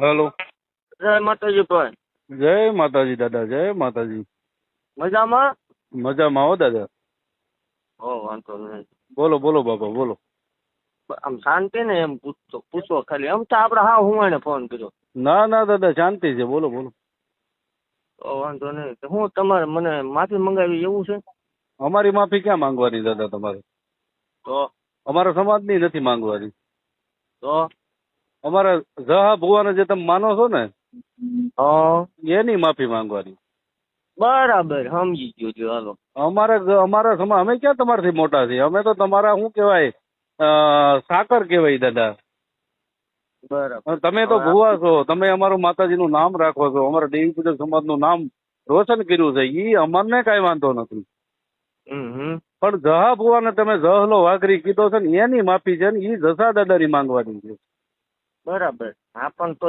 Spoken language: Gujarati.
હેલો. જય માતાજી ભાઈ. જય માતાજી દાદા, જય માતાજી. મજામાં? મજામાં હો દાદા. વાંધો નહીં. બોલો બોલો બાપા બોલો. આમ શાંતિ ને એમ પૂછો ખાલી. આમ તો આપડે હા હું એને ફોન કર્યો. ના ના દાદા શાંતિ છે, બોલો બોલો. વાંધો નહીં. તો હું તમારે મને માફી મંગાવી એવું છે? અમારી માફી ક્યાં માંગવાની દાદા તમારે? તો અમારા સમાજની નથી માંગવાની. તો અમારા જહા ભુવાને જે તમે માનો છો ને હા એની માફી માંગવાની. બરાબર સમજી ગયો છું. હાલો. અમારા સમાજ અમે ક્યાં તમારાથી મોટા છીએ? અમે તો તમારા શું કહેવાય સાકર કહેવાય દાદા. બરાબર. તમે તો ભુવા છો, તમે અમારું માતાજીનું નામ રાખો છો, અમારા દેવી પૂજક સમાજનું નામ રોશન કર્યું છે, ઈ અમને કઈ વાંધો નથી. પણ જહા ભુવાને તમે જહલો વાઘરી કીધો છે ને એની માફી છે ને ઈ જસા દાદાની માંગવાની છે. બરાબર. હા પણ તો